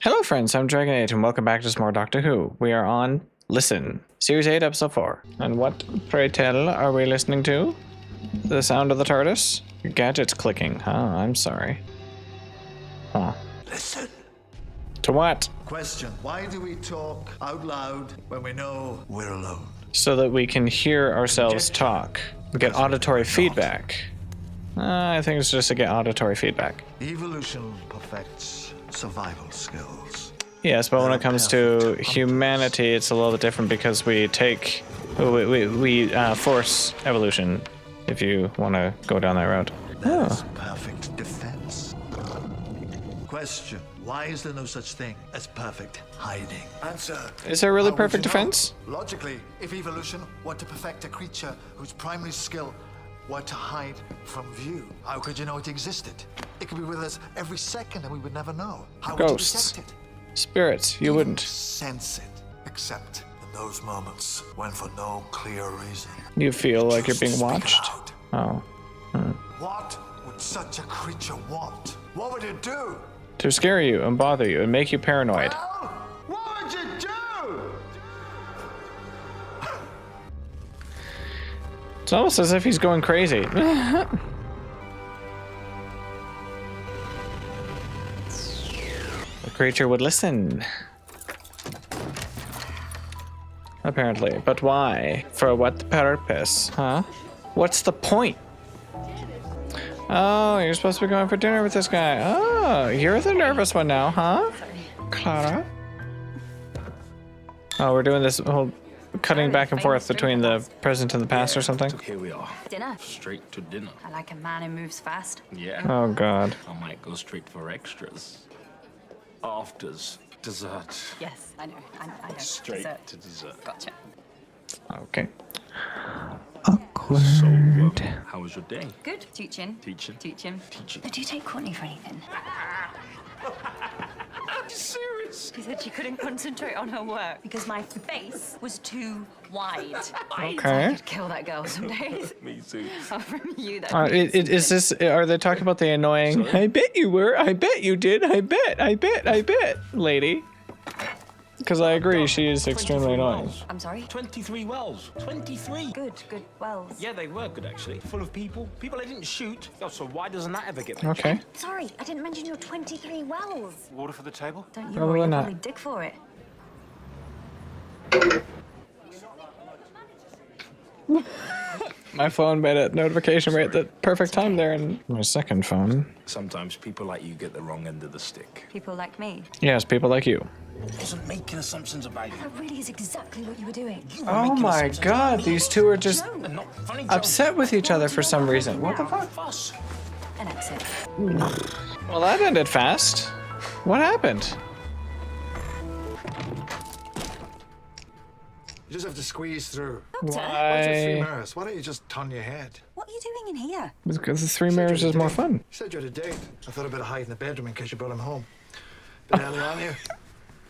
Hello friends, I'm DragoNate and welcome back to some more Doctor Who. We are on Listen, Series 8, Episode 4. And what, pray tell, are we listening to? The sound of the TARDIS? Your gadget's clicking. Oh, I'm sorry. Huh. Listen. To what? Question. Why do we talk out loud when we know we're alone? So that we can hear ourselves talk. We get auditory feedback. I think it's just to get auditory feedback. Evolution perfects survival skills. Yes, but when it comes to humanity, it's a little bit different because we take, we force evolution, if you want to go down that road. That's perfect defense. Question. Why is there no such thing as perfect hiding? Answer. Is there really How would perfect you know? defense? Logically, if evolution were to perfect a creature whose primary skill were to hide from view, how could you know it existed? It could be with us every second and we would never know. How Ghosts. would you detect it? Spirits, you wouldn't. Sense it, except in those moments when for no clear reason You feel like you're being speak watched? aloud. Oh. What would such a creature want? What would it do? To scare you and bother you and make you paranoid. Well, what would you do? It's almost as if he's going crazy. The creature would listen. Apparently. But why? For what purpose? Huh? What's the point? Oh, you're supposed to be going for dinner with this guy. Oh, you're the nervous one now, huh? Clara? Oh, we're doing this whole cutting back and forth between the present and the past or something? Here we are. Dinner. Straight to dinner. I like a man who moves fast. Yeah. Oh, God. I might go straight for extras. Afters. Dessert. Yes, I know. I know. Straight Dessert. to dessert. Gotcha. Okay. So, how was your day? Good. Teaching. Teaching. Teaching. Teaching. Do you take Courtney for anything? I'm serious. She said she couldn't concentrate on her work because my face was too wide. Okay. I could kill that girl some days. Me too. Oh, from you, that. Is this, are they talking about the annoying, Sorry? I bet you were, I bet you did, I bet, lady? Because I agree, she is extremely annoying. I'm sorry. 23 wells. 23. Good. Wells. Yeah, they were good actually. Full of people. People I didn't shoot. Oh, so why doesn't that ever get mentioned? Okay. Sorry, I didn't mention your 23 wells. Water for the table? Don't you Probably worry, I'll not. probably dig for it. My phone made a notification right at the perfect time there, and my second phone. Sometimes people like you get the wrong end of the stick. People like me. Yes, people like you. I wasn't making assumptions about you. That really is exactly what you were doing. You were Oh making my assumptions god, about me. these two are just And not funny upset with each other for some reason. What the fuck? Fuss. An exit. Well, that ended fast. What happened? You just have to squeeze through. Doctor, What's your three Why? mirrors? Why don't you just turn your head? what are you doing in here? Because the three mirrors is more fun. You said you had a date. I thought I'd better hide in the bedroom in case you brought him home. Bit early on you.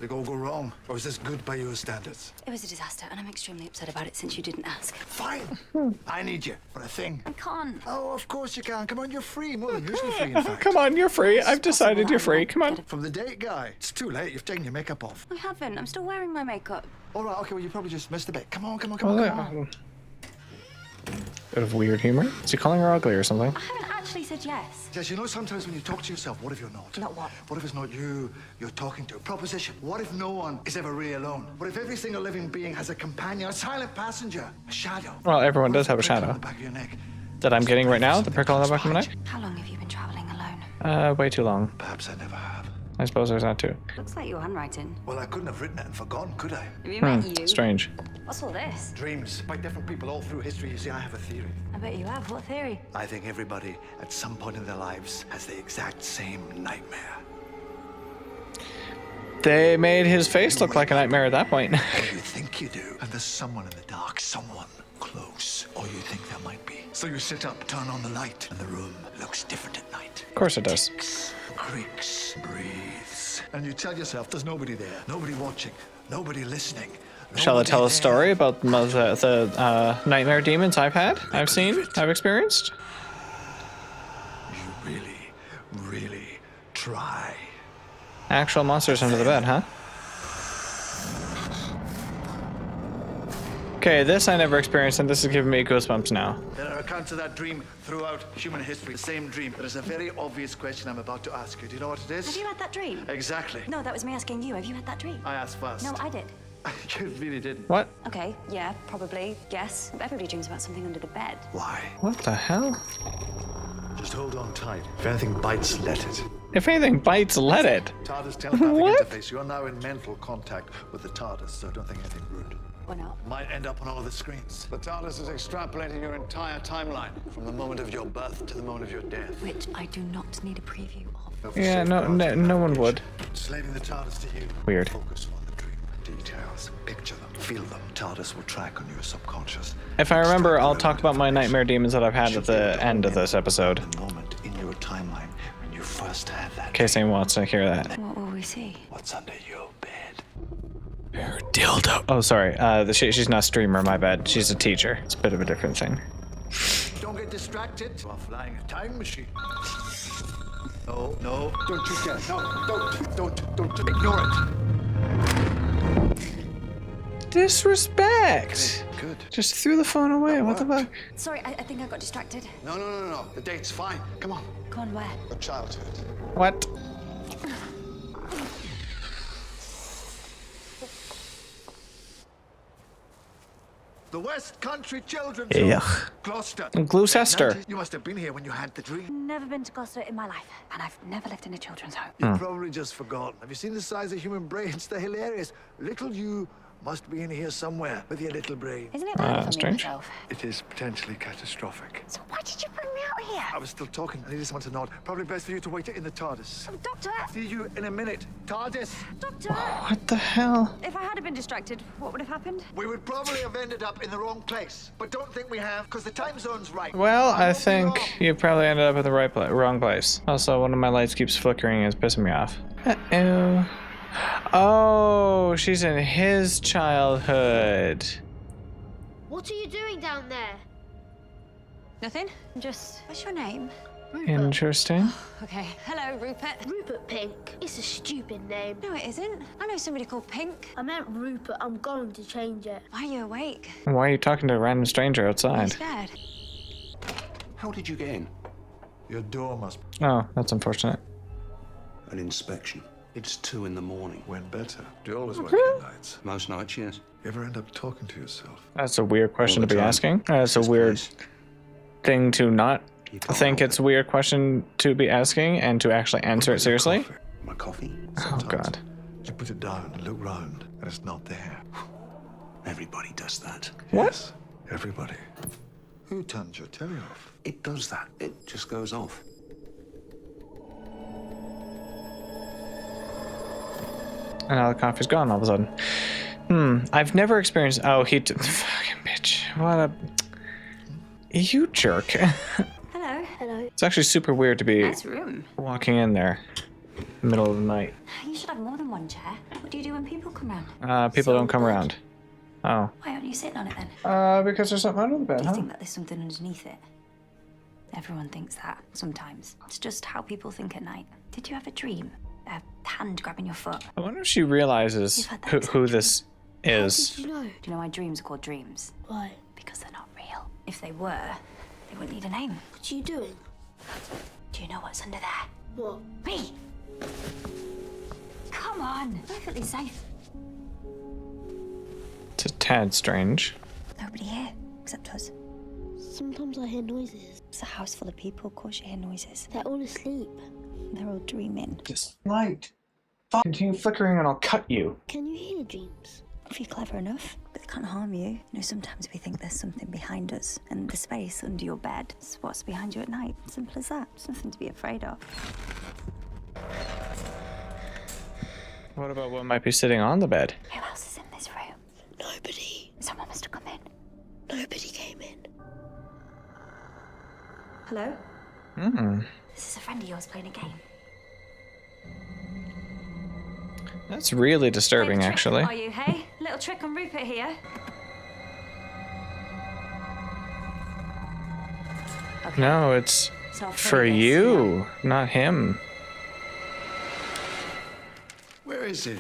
Did it all go wrong? Or was this good by your standards? It was a disaster, and I'm extremely upset about it since you didn't ask. Fine. I need you for a thing. I can't. Oh, of course you can. Come on, you're free. More than usually free, in fact. Come on, you're free. I've decided you're free. Come on. From the date guy. It's too late. You've taken your makeup off. I haven't. I'm still wearing my makeup. All right, okay, well, you probably just missed a bit. Come on, come on, Well, come on, come on. Bit of weird humor. Is he calling her ugly or something? I haven't actually said yes. Yes, you know, sometimes when you talk to yourself, what if you're not? Not what? What if it's not you you're talking to? Proposition. What if no one is ever really alone? What if every single living being has a companion, a silent passenger, a shadow? Well, everyone does have a Prickle on shadow. the back of your neck. That I'm getting right now? The prickle on the back of my neck? How long have you been traveling alone? Way too long. Perhaps I never have. I suppose there's that too. Looks like your handwriting. Well, I couldn't have written it and forgotten, could I? Have you met you? Strange. What's all this? Dreams. By different people all through history, you see, I have a theory. I bet you have. What theory? I think everybody, at some point in their lives, has the exact same nightmare. They made his face look like a nightmare at that point. Or you think you do, and there's someone in the dark, someone close. Or you think there might be. So you sit up, turn on the light, and the room looks different at night. Of course it does. Ticks, creaks, breathes. And you tell yourself there's nobody there, nobody watching, nobody listening. Shall I nobody tell a there. story about the nightmare demons I've had, I've seen, I've experienced? You really, really try. Actual monsters under the bed, huh? Okay, this I never experienced, and this is giving me goosebumps now. There are accounts of that dream throughout human history. The same dream. There is a very obvious question I'm about to ask you. Do you know what it is? Have you had that dream? Exactly. No, that was me asking you. Have you had that dream? I asked first. No, I did. You really didn't. What? Okay, yeah, probably. Yes. Everybody dreams about something under the bed. Why? What the hell? Just hold on tight. If anything bites, let it. If anything bites, let it. TARDIS telepathic What? interface. You're now in mental contact with the TARDIS, so don't think anything rude. Why not? Might end up on all of the screens. The TARDIS is extrapolating your entire timeline from the moment of your birth to the moment of your death. Which I do not need a preview of. Yeah, no one would. Slaving the TARDIS to you. Weird. Focus on the dream details. Picture them. Feel them. TARDIS will track on your subconscious. If I remember, I'll talk about my nightmare demons that I've had at the end of this episode. The moment in your timeline when you first had that. In case anyone wants to hear that. What will we see? What's under your bed? Her dildo. Oh, sorry. She's not a streamer, my bad. She's a teacher. It's a bit of a different thing. Don't get distracted while flying a time machine. No, no. Don't you dare. No, don't. Ignore it. Disrespect. Good. Just threw the phone away. What the fuck? Sorry, I think I got distracted. No. The date's fine. Come on. Go on, where? Your childhood. What? The West Country Children's Yuck. Home. Gloucester. Gloucester. You must have been here when you had the dream. Never been to Gloucester in my life, and I've never lived in a children's home. You've probably just forgotten. Have you seen the size of human brains? They're hilarious. Little you must be in here somewhere with your little brain. Isn't it bad for me strange. myself? It is potentially catastrophic. So why did you bring me out here? I was still talking. I needed someone to nod. Probably best for you to wait in the TARDIS. Doctor! See you in a minute. TARDIS! Doctor! What the hell? If I had been distracted, what would have happened? We would probably have ended up in the wrong place. But don't think we have, because the time zone's right. Well, I won't be think wrong. you probably ended up at the wrong place. Also, one of my lights keeps flickering and it's pissing me off. Uh-oh. Oh, she's in his childhood. What are you doing down there? Nothing. Just. What's your name? Interesting. Okay. Hello, Rupert. Rupert Pink. It's a stupid name. No, it isn't. I know somebody called Pink. I meant Rupert. I'm going to change it. Why are you awake? Why are you talking to a random stranger I'm outside? scared. How did you get in? Your door must Oh, that's unfortunate. An inspection. It's 2 in the morning. went better. Do you always work at nights? Most nights, yes. You ever end up talking to yourself? That's a weird question All to the be time. asking. That's a This weird place, thing to not you can't think help it's a weird question to be asking and to actually answer it seriously. My coffee? Oh, God. You put it down and look round, and it's not there. Everybody does that. What? Yes, everybody. Who turned your telly off? It does that. It just goes off. And now the coffee's gone all of a sudden. I've never experienced. Oh, fucking bitch. What a. You jerk. Hello. Hello. It's actually super weird to be Nice room. walking in there, middle of the night. You should have more than one chair. What do you do when people come round? People don't come around. Oh. Why aren't you sitting on it then? Because there's something under the bed, Do you huh? think that there's something underneath it? Everyone thinks that sometimes. It's just how people think at night. Did you have a dream? A hand grabbing your foot? I wonder if she realizes You've had that who exact this is. Did you know? Do you know why dreams are called dreams? Why? Because they're not real. If they were, they wouldn't need a name. What are you doing? Do you know what's under there? What? Me! Come on, perfectly safe. It's a tad strange. Nobody here except us. Sometimes I hear noises. It's a house full of people, of course you hear noises. They're all asleep. They're all dreaming. This light. Continue flickering and I'll cut you. Can you hear dreams? If you're clever enough, but they can't harm you. You know, sometimes we think there's something behind us, and the space under your bed is what's behind you at night. Simple as that. It's nothing to be afraid of. What about what might be sitting on the bed? Who else is in this room? Nobody. Someone must have come in. Nobody came in. Hello? Hmm. This is a friend of yours playing a game. That's really disturbing, Playing a trick, actually. Are you, hey? Little trick on Rupert here. Okay, No, it's so I'll for play this. you, not him. is he?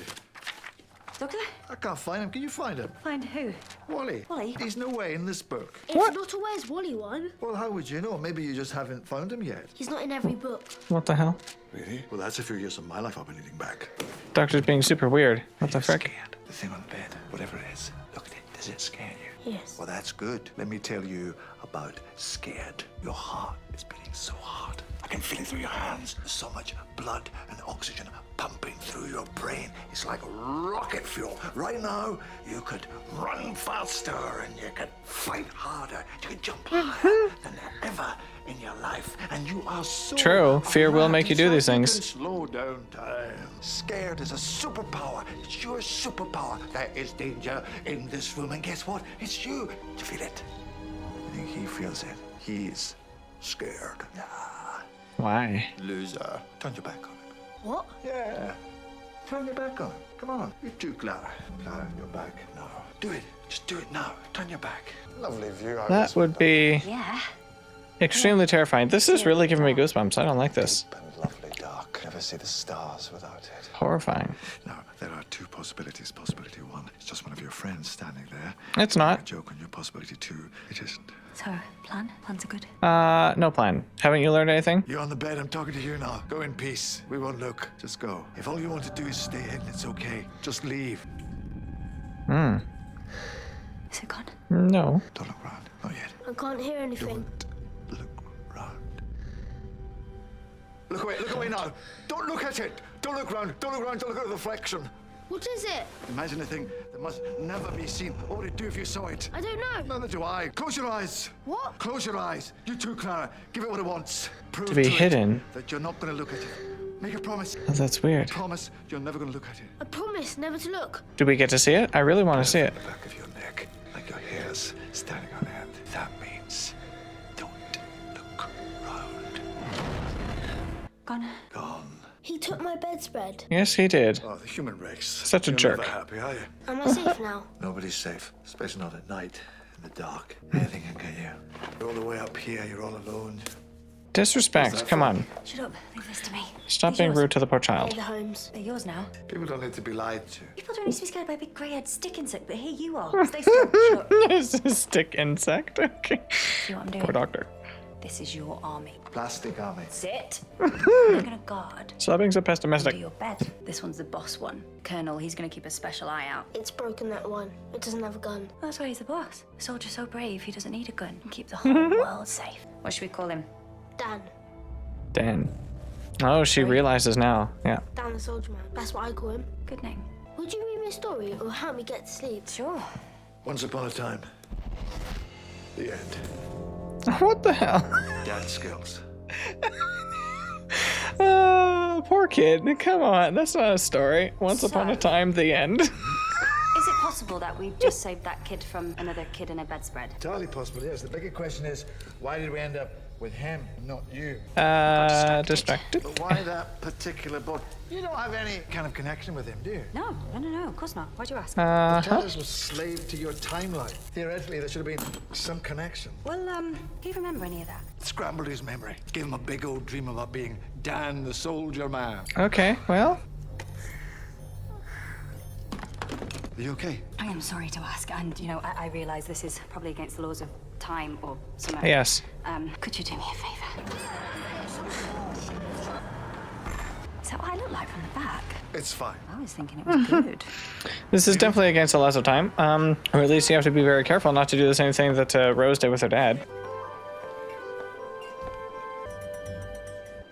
Doctor? I can't find him. Can you find him? Find who? Wally. Wally? He's nowhere in this book. If not, where's Wally one? Well, how would you know? Maybe you just haven't found him yet. He's not in every book. What the hell? Really? Well, that's a few years of my life I've been leading back. Doctor's being super weird. What the frick? Scared. The thing on the bed, whatever it is. Look at it. Does it scare you? Yes. Well, that's good. Let me tell you about scared. Your heart is beating so hard. I can feel it through your hands. There's so much blood and oxygen pumping through your brain. It's like rocket fuel. Right now, you could run faster and you could fight harder. You could jump higher than ever in your life. And you are so True. Fear will alert. make you do It's these like you things. can slow down time. Scared is a superpower. It's your superpower. There is danger in this room. And guess what? It's you. Do you feel it? I think he feels it. He's scared. Ah, Why? loser. Turn your back on him. What? Yeah. Turn your back on him. Come on. You too, Clara. Clara, your back now. Do it. Just do it now. Turn your back. Lovely view. That would be Yeah. extremely terrifying. This is really giving me goosebumps. I don't like this. Deep and lovely dark. Never see the stars without it. Horrifying. Now, there are two possibilities. Possibility one, it's just one of your friends standing there. It's A not. joke on your possibility two, it isn't. So, plans are good. No plan. Haven't you learned anything? You're on the bed, I'm talking to you now. Go in peace. We won't look. Just go. If all you want to do is stay hidden, it's okay. Just leave. Is it gone? No. Don't look round. Not yet. I can't hear anything. Don't look round. Look away. Look away now. Don't look at it. Don't look round. Don't look round. Don't look at the reflection. What is it? Imagine a thing that must never be seen. What would it do if you saw it? I don't know. Neither do I. Close your eyes. What? Close your eyes. You too, Clara. Give it what it wants. Prove To be it hidden? that you're not going to look at it. Make a promise. Oh, that's weird. Promise you're never going to look at it. I promise never to look. Do we get to see it? I really want to see it. The back of your neck, like your hair's standing on end. That means don't look round. Gone. Gone. He took my bedspread. Yes, he did. Oh, the human race. Such a You're jerk. never happy, are you? Am I safe now? Nobody's safe, especially not at night, in the dark. Anything can get you. You're all the way up here. You're all alone. Disrespect. Come on. Shut up. Leave this to me. Stop These being yours. rude to the poor Hey, child. the homes. They're yours now. People don't need to be lied to. People don't need to be scared by a big grey-haired stick insect, but here you are. Stay still. Shut up. This is a stick insect. Okay. See what I'm doing? Poor doctor. This is your army. Plastic army. Sit. They're gonna guard Stop being so under pessimistic. your bed. This one's the boss one. Colonel, he's gonna keep a special eye out. It's broken, that one. It doesn't have a gun. That's why he's the boss. A soldier's so brave, he doesn't need a gun. Keep the whole world safe. What should we call him? Dan. Dan. Oh, she realizes now. Yeah. Dan the soldier man. That's what I call him. Good name. Would you read me a story or help me get to sleep? Sure. Once upon a time. The end. What the hell? Dad skills. Poor kid. Come on. That's not a story. Once upon a So- time, the end. Is it possible that we just saved that kid from another kid in a bedspread? Entirely possible, yes. The bigger question is, why did we end up with him, not you? Distracted. But why that particular boy? You don't have any kind of connection with him, do you? No, of course not. Why'd you ask? TARDIS was slave to your timeline. Theoretically, there should have been some connection. Well, do you remember any of that? Scrambled his memory. Gave him a big old dream about being Dan the soldier man. Okay, well. Are you okay? I am sorry to ask, and I realize this is probably against the laws of time or something. Yes. Could you do me a favor? Is that what I look like from the back? It's fine. I was thinking it was good. This is definitely against the laws of time. Or at least you have to be very careful not to do the same thing that Rose did with her dad.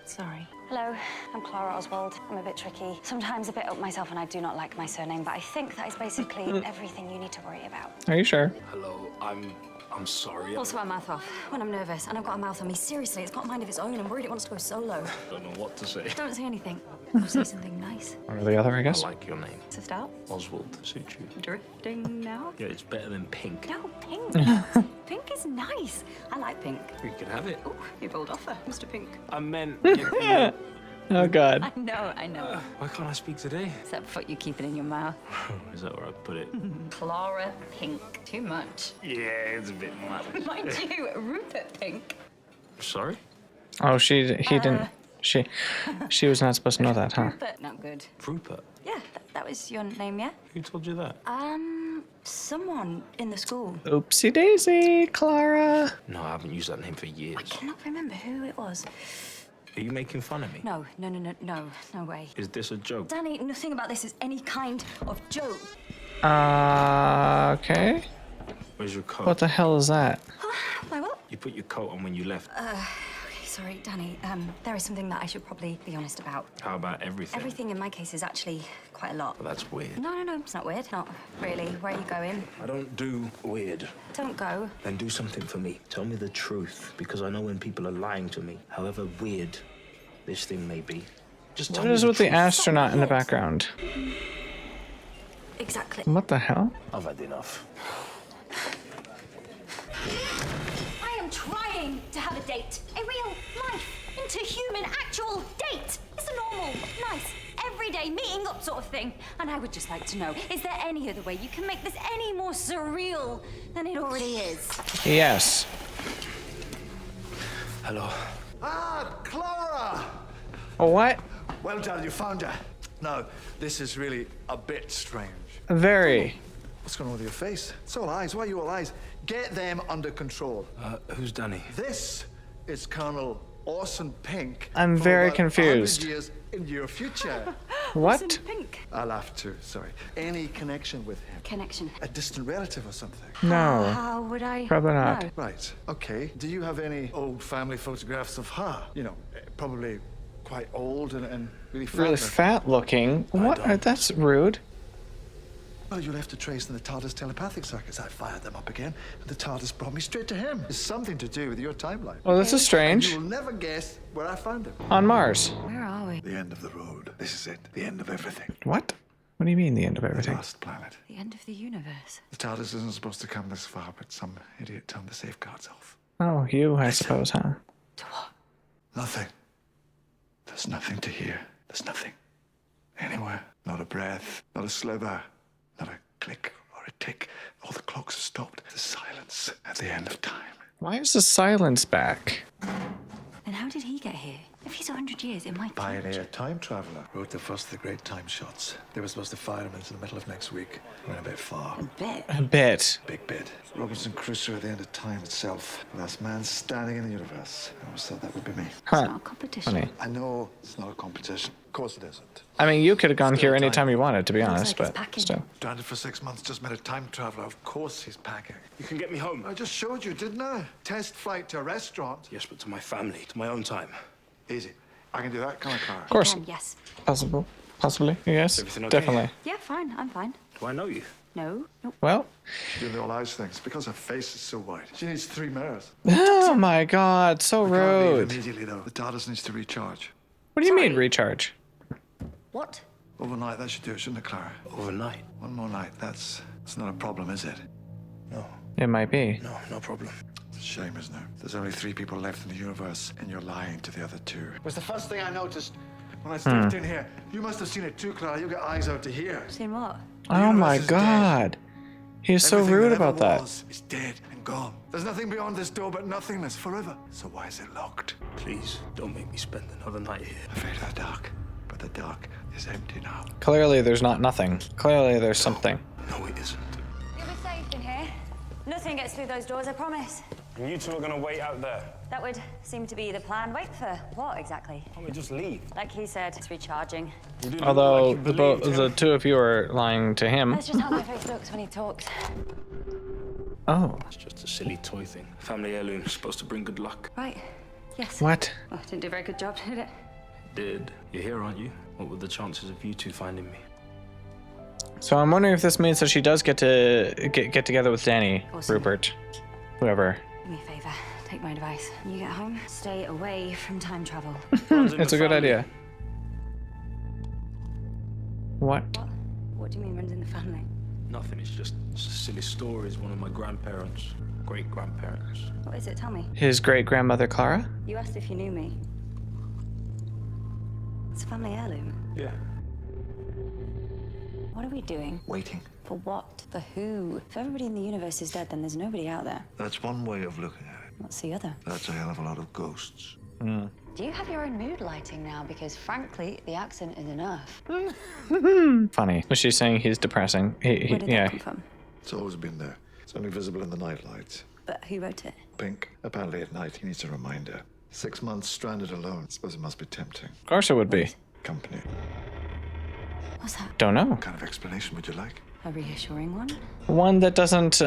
Sorry. Hello, I'm Clara Oswald. I'm a bit tricky, sometimes a bit up myself, and I do not like my surname, but I think that is basically everything you need to worry about. Are you sure? Hello, I'm sorry. Also, I mouth off when I'm nervous, and I've got a mouth on me. Seriously, it's got a mind of its own. I'm worried it wants to go solo. I don't know what to say. Don't say anything. Or say something nice. Or the other, I I guess. like your name. To start, Oswald suits you. drifting now. Yeah, it's better than pink. No, pink. Pink is nice. I like pink. We could have it. Oh, you bold offer, Mr. Pink. I meant. Oh, God. I know. Why can't I speak today? Except for you keep it in your mouth. Is that where I put it? Clara Pink. Too much. Yeah, it's a bit much. Mind you, Rupert Pink. Sorry? Oh, he didn't. She was not supposed to know that, huh? Rupert, not good. Rupert. Yeah, That was your name, yeah? Who told you that? Someone in the school. Oopsie daisy, Clara. No, I haven't used that name for years. I cannot remember who it was. Are you making fun of me? No way. Is this a joke? Danny, nothing about this is any kind of joke. Okay. Where's your coat? What the hell is that? My what? You put your coat on when you left. Okay, sorry, Danny. There is something that I should probably be honest about. How about everything? Everything in my case is actually quite a lot. Well, that's weird. No, it's not weird. Not really. Where are you going? I don't do weird. Don't go. Then do something for me. Tell me the truth, because I know when people are lying to me, however weird this thing may be. Just tell What me is the with the truth. astronaut in the background? Exactly. What the hell? I've had enough. I am trying to have a date. A real life, interhuman, actual date. It's a normal, nice, everyday meeting up sort of thing. And I would just like to know, is there any other way you can make this any more surreal than it already is? Yes. Hello. Ah, Clara! What? Well done, you found her. No, this is really a bit strange. Very. What's going on with your face? It's all eyes. Why are you all eyes? Get them under control. Who's Danny? This is Colonel Orson Pink. I'm from very about confused. 100 years in your future. What? Pink. I laughed too, sorry. Any connection with him? Connection. A distant relative or something? No. How would I? Probably not. know? Right, okay. Do you have any old family photographs of her? You know, probably quite old and really fat. Really fat looking. What? That's rude. Well, you left a trace in the TARDIS telepathic circuits. I fired them up again, and the TARDIS brought me straight to him. It's something to do with your timeline. Well, this is And strange. you will never guess where I found him. On Mars. Where are we? The end of the road. This is it. The end of everything. What? What do you mean the end of The everything? last planet. The end of the universe. The TARDIS isn't supposed to come this far, but some idiot turned the safeguards off. Oh, you, I suppose, huh? To what? Nothing. There's nothing to hear. There's nothing. Anywhere. Not a breath. Not a sliver. Not a click or a tick. All the clocks have stopped. The silence at the end of time. Why is the silence back? Then how did he get here? If he's 100 years, it might Pioneer time traveler. Wrote the first of the great time shots. They were supposed to fire him into the middle of next week. Went a bit far. bit. A bit. Big bit. Robinson Crusoe at the end of time itself. The last man standing in the universe. I always thought that would be me. It's Huh. not a competition. Funny. I know it's not a competition. Of course it isn't. I mean, you could have gone Still here time. anytime you wanted, to be Looks honest, like he's but packing. still. Stranded for 6 months, just met a time traveler. Of course he's packing. You can get me home. I just showed you, didn't I? Test flight to a restaurant. Yes, but to my family, to my own time. Easy. I can do that, can't I, Clara? Of course. Yes. Possible. Possibly, yes. Everything okay? Definitely. Yeah, fine. I'm fine. Do I know you? No. Nope. Well, She's doing the all eyes things because her face is so wide. She needs 3 mirrors. oh my god, so We can't leave rude. immediately, though. The TARDIS needs to recharge. What do you mean Sorry. recharge? What? Overnight, that should do it, shouldn't it, Clara? Overnight? One more night. That's not a problem, is it? No, It might be. no problem. It's a shame, isn't it? There's only 3 people left in the universe, and you're lying to the other 2. It was the first thing I noticed when I stepped in here. You must have seen it too, Clara. You got eyes out to here. Seen what? Oh universe my is dead. god. He's so Everything rude that ever about that. was is dead and gone. There's nothing beyond this door but nothingness forever. So why is it locked? Please, don't make me spend another night here. Afraid of the dark. But the dark is empty now. Clearly there's not nothing. Clearly there's something. No, it isn't. You'll be safe in here. Nothing gets through those doors, I promise. And you two are gonna wait out there. That would seem to be the plan. Wait for what exactly? Can't we just leave? Like he said, it's recharging. You didn't Although look like you believed the him. 2 of you are lying to him. That's just how my face looks when he talks. Oh. It's just a silly toy thing. Family heirloom, supposed to bring good luck. Right. Yes. What? Well, didn't do a very good job, did it? Did. You're here, aren't you? What were the chances of you two finding me? So I'm wondering if this means that she does get to get together with Danny, Awesome. Rupert, whoever. Do me a favor. Take my advice. When you get home, stay away from time travel. It's a good idea. What? What do you mean runs in the family? Nothing, it's just silly stories. One of my grandparents, great-grandparents. What is it? Tell me. His great-grandmother Clara? You asked if you knew me. It's a family heirloom. Yeah. What are we doing? Waiting. For what? For who? If everybody in the universe is dead, then there's nobody out there. That's one way of looking at it. What's the other? That's a hell of a lot of ghosts. Do you have your own mood lighting now? Because frankly, the accent is enough. Funny. Was she saying he's depressing? Where did that come from? It's always been there. It's only visible in the night lights. But who wrote it? Pink. Apparently at night he needs a reminder. 6 months stranded alone. I suppose it must be tempting. Of course it would be. Company. What's that? Don't know. What kind of explanation would you like? A reassuring one? One that doesn't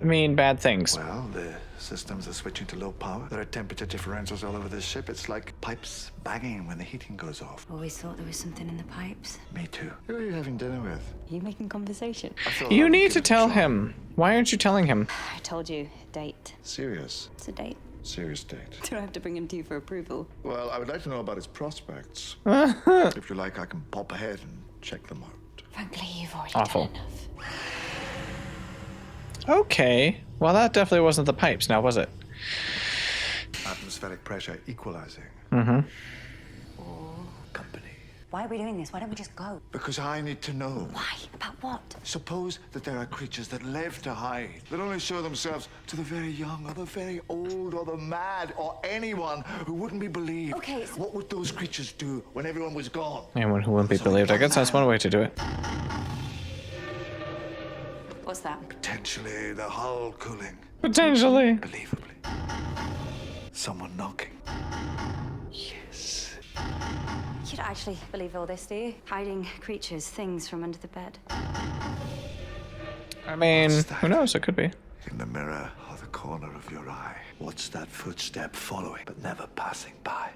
mean bad things. Well, the systems are switching to low power. There are temperature differentials all over this ship. It's like pipes banging when the heating goes off. Always thought there was something in the pipes. Me too. Who are you having dinner with? You making conversation? I thought I You would need give to it a tell try. him. Why aren't you telling him? I told you, date. Serious. It's a date. Serious date. Do I have to bring him to you for approval? Well, I would like to know about his prospects. If you like, I can pop ahead and check them out. Frankly, you've already Awful. done enough. Okay. Well, that definitely wasn't the pipes now, was it? Atmospheric pressure equalizing. Mm-hmm. Company. Why are we doing this? Why don't we just go? Because I need to know. Why? About what? Suppose that there are creatures that live to hide, that only show themselves to the very young or the very old or the mad or anyone who wouldn't be believed. Okay, so- What would those creatures do when everyone was gone? Anyone who wouldn't be believed. I guess that's one way to do it. What's that? Potentially the hull cooling. Potentially. Believably. Someone knocking. Yes. You don't actually believe all this, do you? Hiding creatures, things from under the bed. I mean, What's that? who knows? It could be. In the mirror or the corner of your eye. What's that footstep following but never passing by?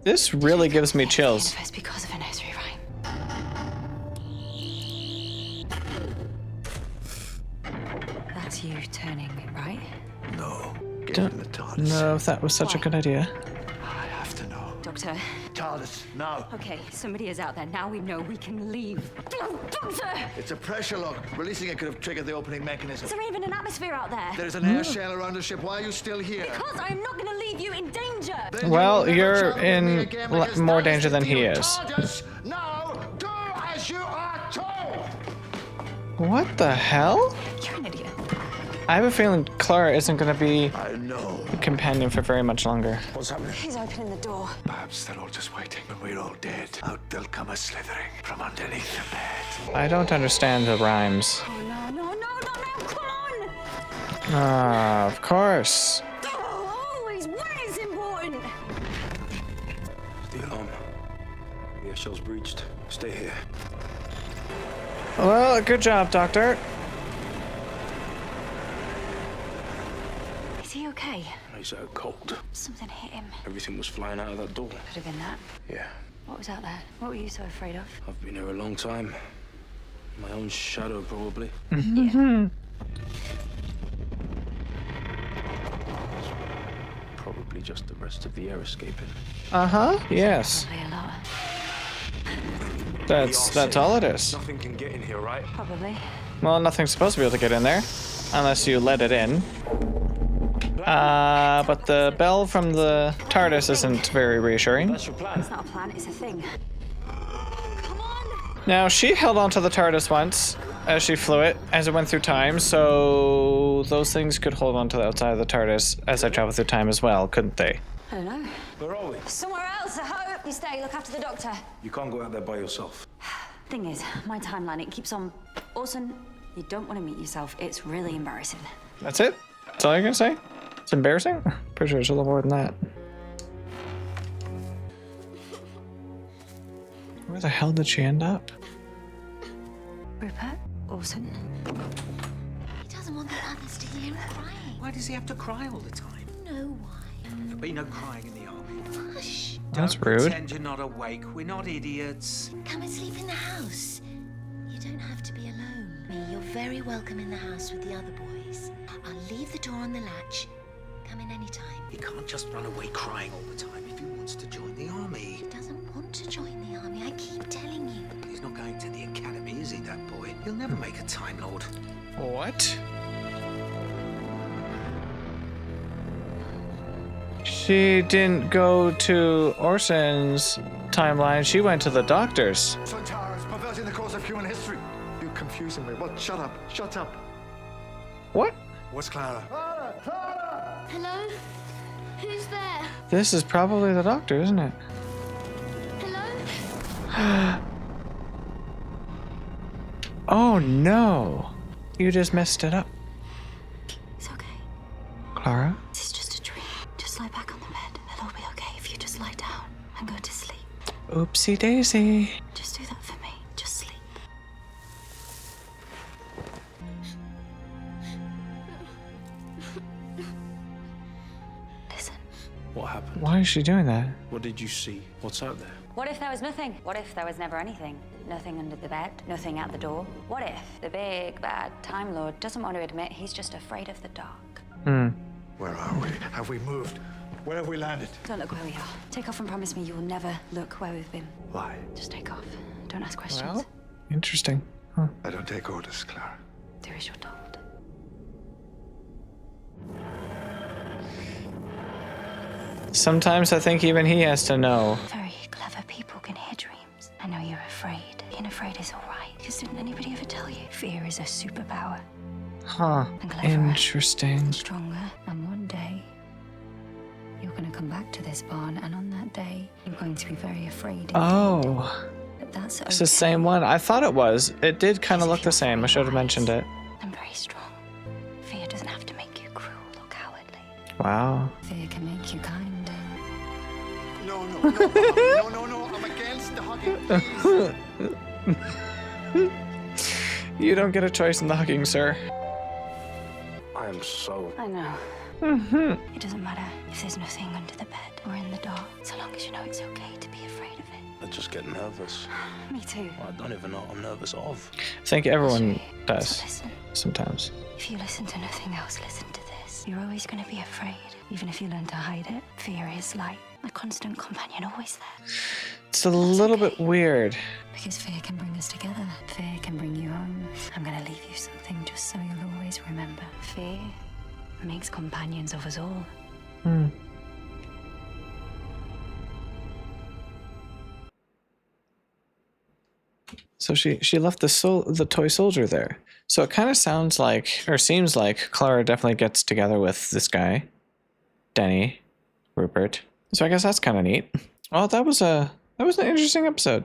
This really gives me The chills. universe because of a nursery rhyme. That's you turning, right? No. Get Don't in the TARDIS. know if that was such a Why? good idea. I have to know. Doctor. TARDIS, now. Okay, somebody is out there. Now we know we can leave. Doctor! It's a pressure lock. Releasing it could have triggered the opening mechanism. Is there even an atmosphere out there? There's an air shell around the ship. Why are you still here? Because I'm not going to leave you in danger. Then Well, you will never you're travel with in me again because more that danger the than he deal. is. TARDIS, now do as you are told. What the hell? You're an idiot. I have a feeling Clara isn't going to be I know. a companion for very much longer. What's happening? He's opening the door. Perhaps they're all just waiting. When we're all dead, out they'll come a slithering from underneath the bed. I don't understand the rhymes. Oh, no, come on! Ah, of course. Oh, always when it's important. The alarm. The air shell's breached. Stay here. Well, good job, Doctor. Is he okay? He's out cold. Something hit him. Everything was flying out of that door. Could have been that. Yeah. What was out there? What were you so afraid of? I've been here a long time. My own shadow, probably. Yeah. Probably just the rest of the air escaping. Uh-huh, yes. Probably a lot. That's all it is. Nothing can get in here, right? Probably. Well, nothing's supposed to be able to get in there. Unless you let it in. But the bell from the TARDIS isn't very reassuring. That's your plan. It's not a plan, it's a thing. Come on! Now, she held onto the TARDIS once as she flew it, as it went through time, so those things could hold onto the outside of the TARDIS as they travel through time as well, couldn't they? I don't know. Where are we? Somewhere else, I hope. You stay, look after the doctor. You can't go out there by yourself. Thing is, my timeline, it keeps on... Orson, you don't want to meet yourself. It's really embarrassing. That's it? That's all you're gonna say? It's embarrassing? Pretty sure it's a little more than that. Where the hell did she end up? Rupert? Orson? He doesn't want the others to hear him crying. Why does he have to cry all the time? No, why? There'll be no crying in the army. Hush. That's Don't rude. pretend you're not awake. We're not idiots. Come and sleep in the house. You don't have to be alone. You're very welcome in the house with the other boys. I'll leave the door on the latch. Come in any time. He can't just run away crying all the time if he wants to join the army. He doesn't want to join the army. I keep telling you. He's not going to the academy, is he, that boy? He'll never make a Time Lord. What? She didn't go to Orson's timeline. She went to the doctor's. Sontaras, perverting the course of human history. You're confusing me. What? Shut up. Shut up. What? What's Clara? Hello? Who's there? This is probably the doctor, isn't it? Hello? Oh no! You just messed it up. It's okay. Clara? This is just a dream. Just lie back on the bed. It'll all be okay if you just lie down and go to sleep. Oopsie daisy. Just do that for me. Just sleep. Listen. What happened? Why is she doing that? What did you see? What's out there? What if there was nothing? What if there was never anything? Nothing under the bed, nothing at the door? What if the big, bad Time Lord doesn't want to admit he's just afraid of the dark? Where are we? Have we moved? Where have we landed? Don't look where we are. Take off and promise me you will never look where we've been. Why? Just take off. Don't ask questions. Well, interesting. Huh. I don't take orders, Clara. Do as you're told. Sometimes I think even he has to know. Very clever people can hear dreams. I know you're afraid. Being afraid is all right. Because didn't anybody ever tell you? Fear is a superpower. Huh. And cleverer. Interesting. And stronger. And one day, you're going to come back to this barn, and on that day, you're going to be very afraid. Indeed. Oh. But that's It's the same one. I thought it was. It did kind of look the same. I should have mentioned it. I'm very strong. Fear doesn't have to make you cruel or cowardly. Wow. Fear can make you kind. No, no, no, no, I'm against the hugging, please. You don't get a choice in the hugging, sir. I am so... I know. It doesn't matter if there's nothing under the bed or in the dark, so long as you know it's okay to be afraid of it. I just get nervous. Me too. I don't even know what I'm nervous of. I think everyone So does. listen. Sometimes. If you listen to nothing else, listen to this. You're always going to be afraid, even if you learn to hide it. Fear is like a constant companion, always there. It's a little bit weird. Because fear can bring us together. Fear can bring you home. I'm going to leave you something just so you'll always remember. Fear makes companions of us all. So she left the toy soldier there. So it kind of sounds like, or seems like, Clara definitely gets together with this guy, Denny, Rupert. So I guess that's kind of neat. Well, that was an interesting episode.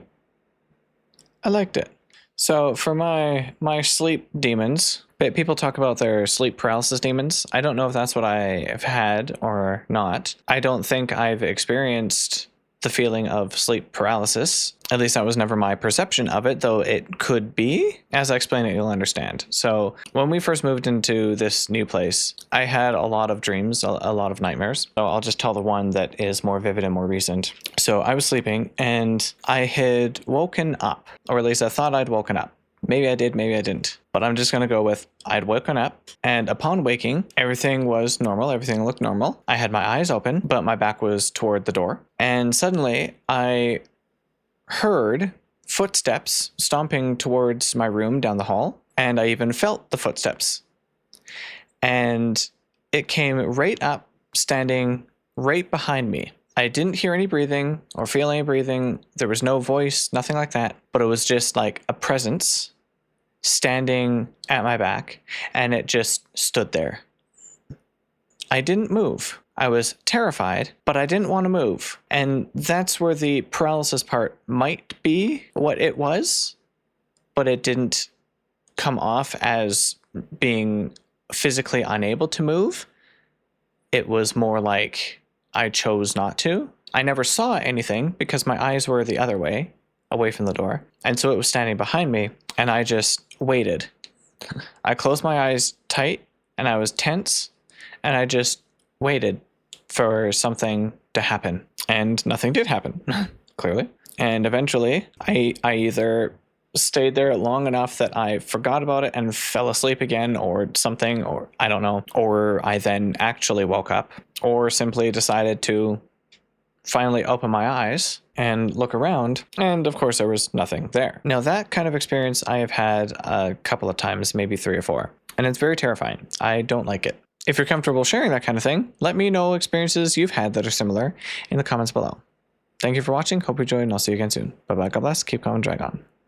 I liked it. So for my sleep demons, people talk about their sleep paralysis demons. I don't know if that's what I have had or not. I don't think I've experienced the feeling of sleep paralysis. At least that was never my perception of it, though it could be. As I explain it, you'll understand. So when we first moved into this new place, I had a lot of dreams, a lot of nightmares. So I'll just tell the one that is more vivid and more recent. So I was sleeping and I had woken up, or at least I thought I'd woken up. Maybe I did, maybe I didn't. But I'm just going to go with I'd woken up, and upon waking, everything was normal. Everything looked normal. I had my eyes open, but my back was toward the door. And suddenly, I heard footsteps stomping towards my room down the hall, and I even felt the footsteps. And it came right up, standing right behind me. I didn't hear any breathing or feel any breathing. There was no voice, nothing like that. But it was just like a presence standing at my back, and it just stood there. I didn't move. I was terrified, but I didn't want to move. And that's where the paralysis part might be what it was, but it didn't come off as being physically unable to move. It was more like I chose not to. I never saw anything because my eyes were the other way, away from the door. And so it was standing behind me, and I just waited. I closed my eyes tight, and I was tense, and I just waited for something to happen. And nothing did happen, clearly. And eventually, I either stayed there long enough that I forgot about it and fell asleep again or something, or I don't know, or I then actually woke up, or simply decided to finally open my eyes and look around, and of course there was nothing there. Now that kind of experience I have had a couple of times, maybe 3 or 4, and it's very terrifying. I don't like it. If you're comfortable sharing that kind of thing, let me know experiences you've had that are similar in the comments below. Thank you for watching, hope you enjoyed, and I'll see you again soon. Bye bye, God bless, keep calm and drag on.